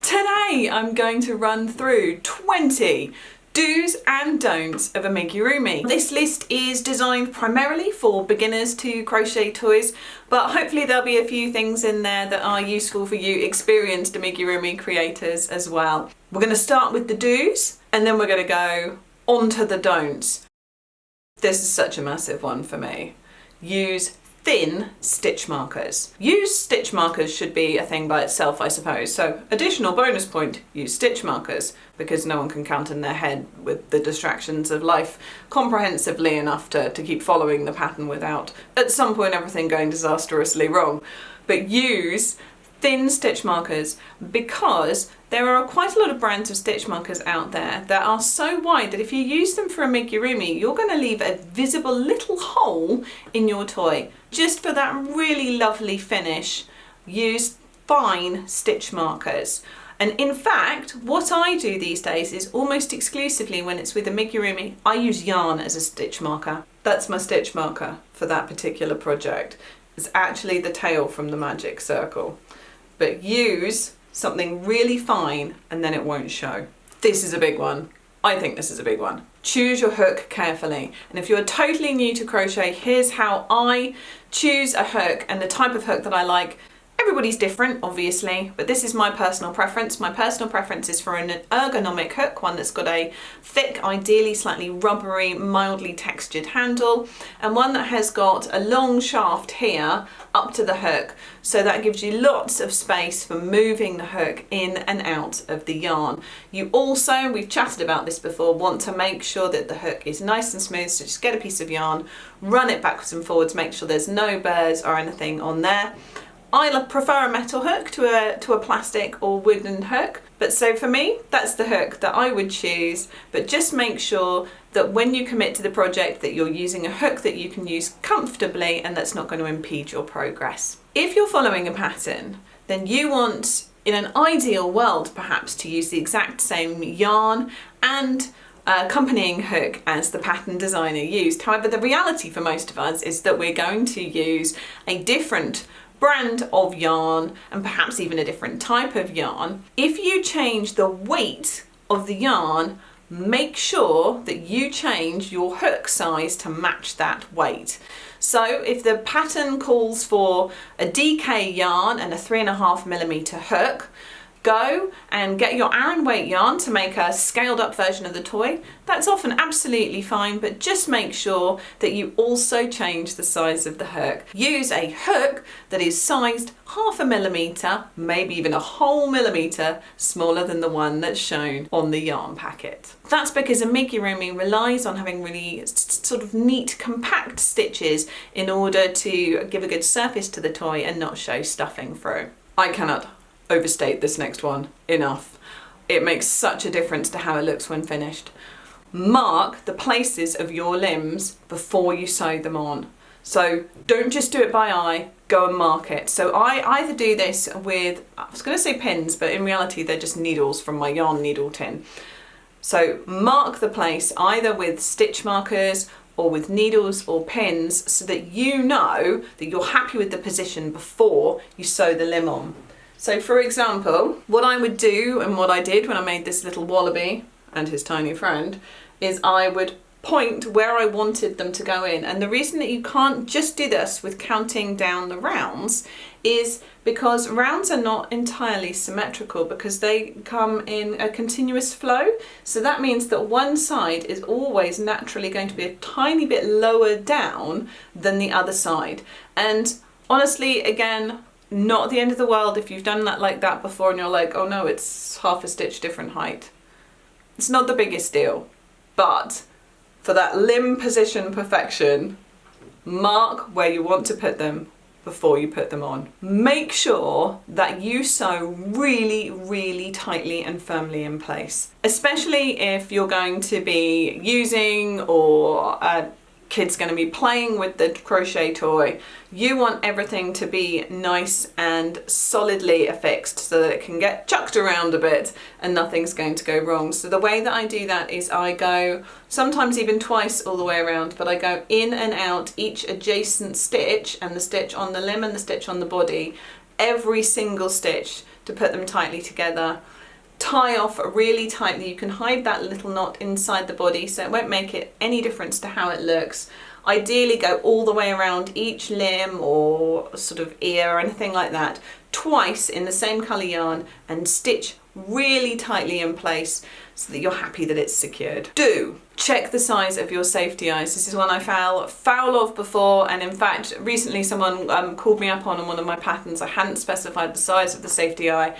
Today I'm going to run through 20 do's and don'ts of amigurumi. This list is designed primarily for beginners to crochet toys, but hopefully there'll be a few things in there that are useful for you experienced amigurumi creators as well. We're going to start with the do's and then we're going to go on to the don'ts. This is such a massive one for me. Use thin stitch markers. Use stitch markers should be a thing by itself, I suppose. So additional bonus point, use stitch markers, because no one can count in their head with the distractions of life comprehensively enough to keep following the pattern without at some point everything going disastrously wrong. But use thin stitch markers because there are quite a lot of brands of stitch markers out there that are so wide that if you use them for amigurumi, you're going to leave a visible little hole in your toy. Just for that really lovely finish, use fine stitch markers. And in fact, what I do these days is almost exclusively when it's with amigurumi, I use yarn as a stitch marker. That's my stitch marker for that particular project. It's actually the tail from the magic circle. But use something really fine and then it won't show. This is a big one. I think this is a big one. Choose your hook carefully. And if you're totally new to crochet, here's how I choose a hook and the type of hook that I like. Everybody's different, obviously, but this is my personal preference. My personal preference is for an ergonomic hook, one that's got a thick, ideally slightly rubbery, mildly textured handle, and one that has got a long shaft here up to the hook. So that gives you lots of space for moving the hook in and out of the yarn. You also, we've chatted about this before, want to make sure that the hook is nice and smooth. So just get a piece of yarn, run it backwards and forwards, make sure there's no burrs or anything on there. I prefer a metal hook to a plastic or wooden hook, but so for me, that's the hook that I would choose. But just make sure that when you commit to the project that you're using a hook that you can use comfortably and that's not going to impede your progress. If you're following a pattern, then you want, in an ideal world perhaps, to use the exact same yarn and accompanying hook as the pattern designer used. However, the reality for most of us is that we're going to use a different brand of yarn and perhaps even a different type of yarn. If you change the weight of the yarn, make sure that you change your hook size to match that weight. So if the pattern calls for a DK yarn and a 3.5mm hook, go and get your Aran weight yarn to make a scaled up version of the toy. That's often absolutely fine, but just make sure that you also change the size of the hook. Use a hook that is sized 0.5mm, maybe even a whole millimetre smaller than the one that's shown on the yarn packet. That's because amigurumi relies on having really sort of neat, compact stitches in order to give a good surface to the toy and not show stuffing through. I cannot overstate this next one enough. It makes such a difference to how it looks when finished. Mark the places of your limbs before you sew them on. So don't just do it by eye, go and mark it. So I either do this with, I was going to say pins, but in reality they're just needles from my yarn needle tin. So mark the place either with stitch markers or with needles or pins so that you know that you're happy with the position before you sew the limb on. So for example, what I would do and what I did when I made this little wallaby and his tiny friend is I would point where I wanted them to go in. And the reason that you can't just do this with counting down the rounds is because rounds are not entirely symmetrical because they come in a continuous flow. So that means that one side is always naturally going to be a tiny bit lower down than the other side. And honestly, again, not the end of the world if you've done that like that before and you're like, oh no, it's half a stitch different height. It's not the biggest deal, but for that limb position perfection, mark where you want to put them before you put them on. Make sure that you sew really, really tightly and firmly in place, especially if you're going to be using or kid's going to be playing with the crochet toy. You want everything to be nice and solidly affixed so that it can get chucked around a bit and nothing's going to go wrong. So the way that I do that is I go sometimes even twice all the way around, but I go in and out each adjacent stitch and the stitch on the limb and the stitch on the body, every single stitch, to put them tightly together. Tie off really tightly. You can hide that little knot inside the body so it won't make it any difference to how it looks. Ideally go all the way around each limb or sort of ear or anything like that twice in the same colour yarn and stitch really tightly in place so that you're happy that it's secured. Do check the size of your safety eyes. This is one I fell foul of before, and in fact recently someone called me up on one of my patterns. I hadn't specified the size of the safety eye.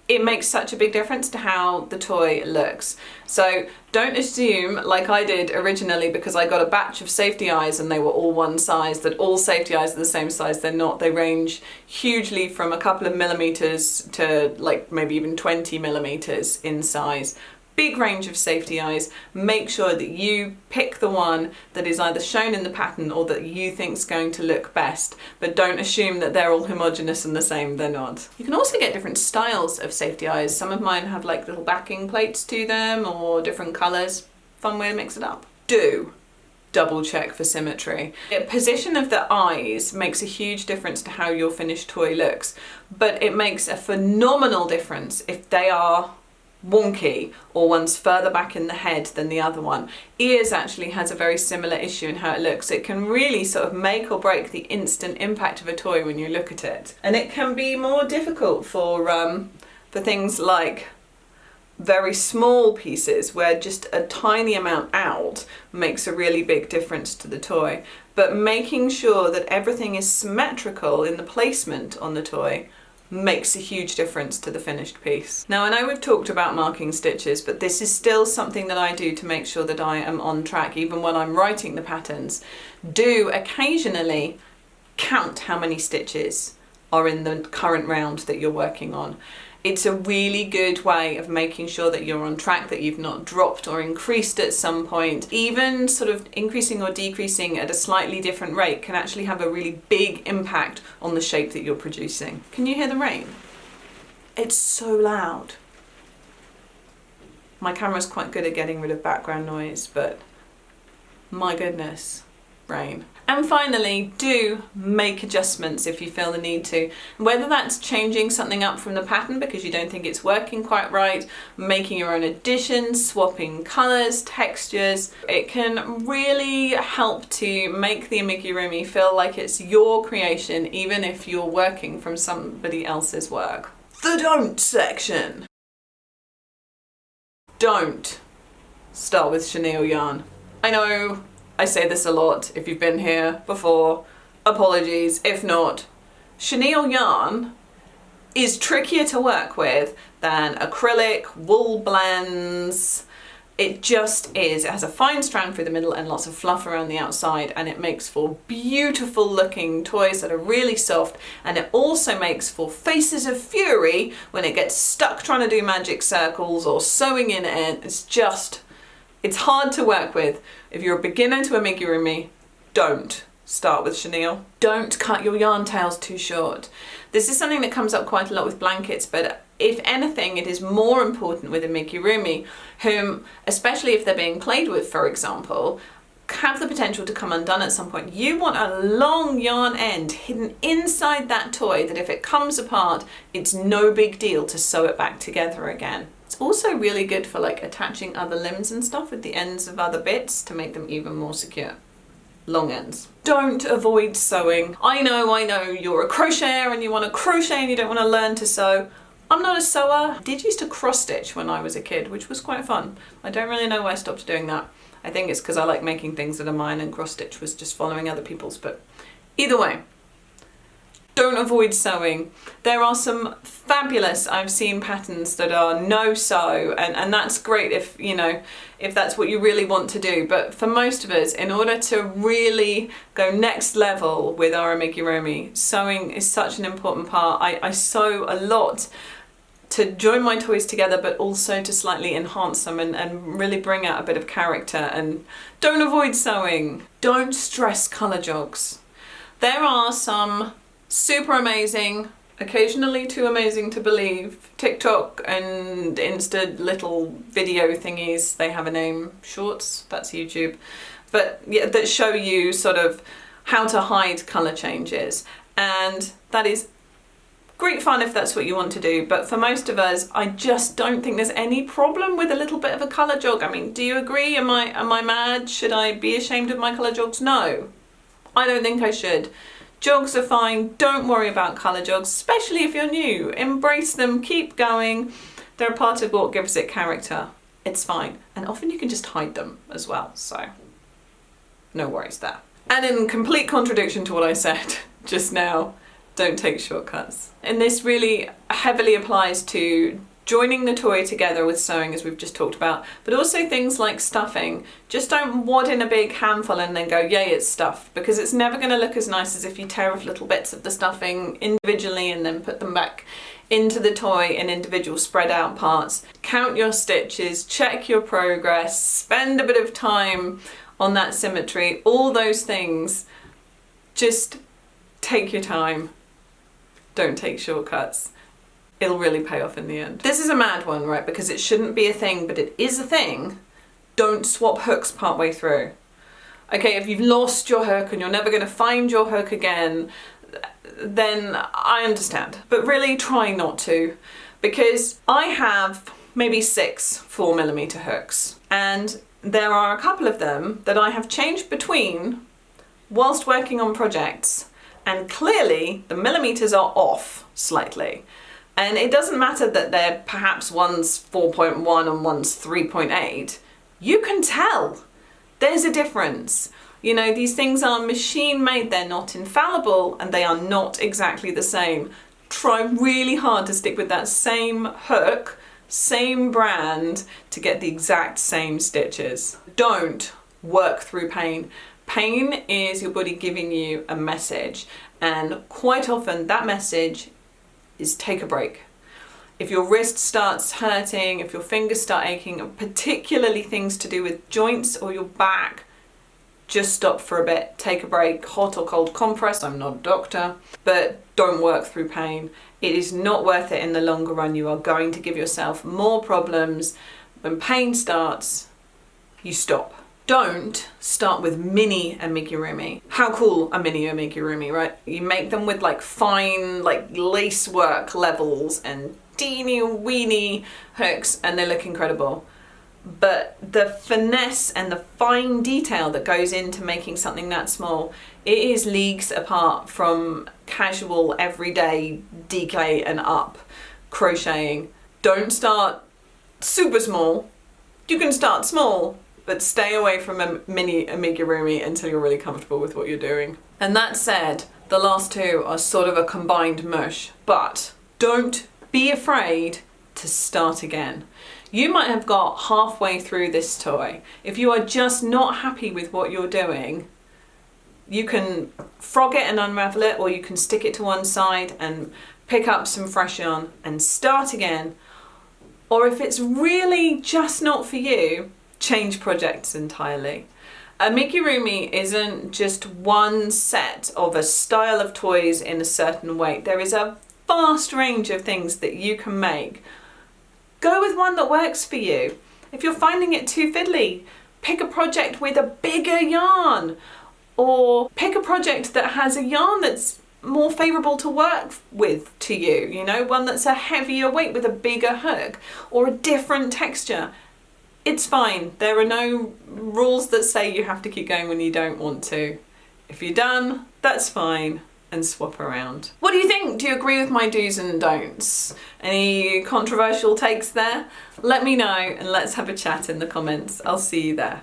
It makes such a big difference to how the toy looks. So don't assume, like I did originally because I got a batch of safety eyes and they were all one size, that all safety eyes are the same size. They're not. They range hugely from a couple of millimeters to like maybe even 20 millimeters in size. Big range of safety eyes. Make sure that you pick the one that is either shown in the pattern or that you think is going to look best, but don't assume that they're all homogeneous and the same. They're not. You can also get different styles of safety eyes. Some of mine have like little backing plates to them or different colours. Fun way to mix it up. Do double check for symmetry. The position of the eyes makes a huge difference to how your finished toy looks, but it makes a phenomenal difference if they are wonky or one's further back in the head than the other one. Ears actually has a very similar issue in how it looks. It can really sort of make or break the instant impact of a toy when you look at it. And it can be more difficult for things like very small pieces where just a tiny amount out makes a really big difference to the toy. But making sure that everything is symmetrical in the placement on the toy makes a huge difference to the finished piece. Now I know we've talked about marking stitches, but this is still something that I do to make sure that I am on track even when I'm writing the patterns. Do occasionally count how many stitches are in the current round that you're working on. It's a really good way of making sure that you're on track, that you've not dropped or increased at some point. Even sort of increasing or decreasing at a slightly different rate can actually have a really big impact on the shape that you're producing. Can you hear the rain? It's so loud. My camera's quite good at getting rid of background noise, but my goodness, rain. And finally, do make adjustments if you feel the need to. Whether that's changing something up from the pattern because you don't think it's working quite right, making your own additions, swapping colours, textures. It can really help to make the amigurumi feel like it's your creation, even if you're working from somebody else's work. The don't section. Don't start with chenille yarn. I know I say this a lot. If you've been here before, apologies. If not, chenille yarn is trickier to work with than acrylic, wool blends. It just is. It has a fine strand through the middle and lots of fluff around the outside, and it makes for beautiful looking toys that are really soft, and it also makes for faces of fury when it gets stuck trying to do magic circles or sewing in it. It's hard to work with. If you're a beginner to amigurumi, don't start with chenille. Don't cut your yarn tails too short. This is something that comes up quite a lot with blankets, but if anything, it is more important with amigurumi, whom, especially if they're being played with, for example, have the potential to come undone at some point. You want a long yarn end hidden inside that toy that if it comes apart, it's no big deal to sew it back together again. It's also really good for like attaching other limbs and stuff with the ends of other bits to make them even more secure. Long ends. Don't avoid sewing. I know you're a crocheter and you want to crochet and you don't want to learn to sew. I'm not a sewer. I did used to cross stitch when I was a kid, which was quite fun. I don't really know why I stopped doing that. I think it's because I like making things that are mine and cross stitch was just following other people's, but either way. Don't avoid sewing. There are some fabulous, I've seen patterns that are no sew, and that's great if, you know, if that's what you really want to do. But for most of us, in order to really go next level with our amigurumi, sewing is such an important part. I sew a lot to join my toys together, but also to slightly enhance them and really bring out a bit of character. And don't avoid sewing. Don't stress colour jogs. There are some super amazing, occasionally too amazing to believe, TikTok and Insta little video thingies, they have a name, shorts, that's YouTube, but yeah, that show you sort of how to hide colour changes, and that is Great fun if that's what you want to do, but for most of us, I just don't think there's any problem with a little bit of a colour jog. I mean, do you agree? Am I mad? Should I be ashamed of my colour jogs? No, I don't think I should. Jogs are fine, don't worry about colour jogs, especially if you're new. Embrace them, keep going. They're a part of what gives it character. It's fine. And often you can just hide them as well, so no worries there. And in complete contradiction to what I said just now, don't take shortcuts. And this really heavily applies to joining the toy together with sewing, as we've just talked about, but also things like stuffing. Just don't wad in a big handful and then go, yay, it's stuffed, because it's never going to look as nice as if you tear off little bits of the stuffing individually and then put them back into the toy in individual spread out parts. Count your stitches, check your progress, spend a bit of time on that symmetry, all those things. Just take your time. Don't take shortcuts. It'll really pay off in the end. This is a mad one, right? Because it shouldn't be a thing, but it is a thing. Don't swap hooks partway through. Okay, if you've lost your hook and you're never going to find your hook again, then I understand. But really try not to, because I have maybe 6 4mm hooks, and there are a couple of them that I have changed between whilst working on projects, and clearly the millimeters are off slightly. And it doesn't matter that they're perhaps one's 4.1 and one's 3.8. You can tell there's a difference. You know, these things are machine made, they're not infallible, and they are not exactly the same. Try really hard to stick with that same hook, same brand, to get the exact same stitches. Don't work through pain. Pain is your body giving you a message, and quite often that message is take a break. If your wrist starts hurting, if your fingers start aching, particularly things to do with joints or your back, just stop for a bit, take a break, hot or cold compress. I'm not a doctor, but don't work through pain. It is not worth it in the longer run. You are going to give yourself more problems. When pain starts, you stop. Don't start with mini amigurumi. How cool are mini amigurumi, right? You make them with like fine like lace work levels and teeny weeny hooks, and they look incredible. But the finesse and the fine detail that goes into making something that small, it is leagues apart from casual everyday DK and up crocheting. Don't start super small. You can start small, but stay away from a mini amigurumi until you're really comfortable with what you're doing. And that said, the last two are sort of a combined mush, but don't be afraid to start again. You might have got halfway through this toy. If you are just not happy with what you're doing, you can frog it and unravel it, or you can stick it to one side and pick up some fresh yarn and start again. Or if it's really just not for you, change projects entirely. Amigurumi isn't just one set of a style of toys in a certain way. There is a vast range of things that you can make. Go with one that works for you. If you're finding it too fiddly, pick a project with a bigger yarn, or pick a project that has a yarn that's more favourable to work with to you, you know, one that's a heavier weight with a bigger hook or a different texture. It's fine. There are no rules that say you have to keep going when you don't want to. If you're done, that's fine, and swap around. What do you think? Do you agree with my do's and don'ts? Any controversial takes there? Let me know and let's have a chat in the comments. I'll see you there.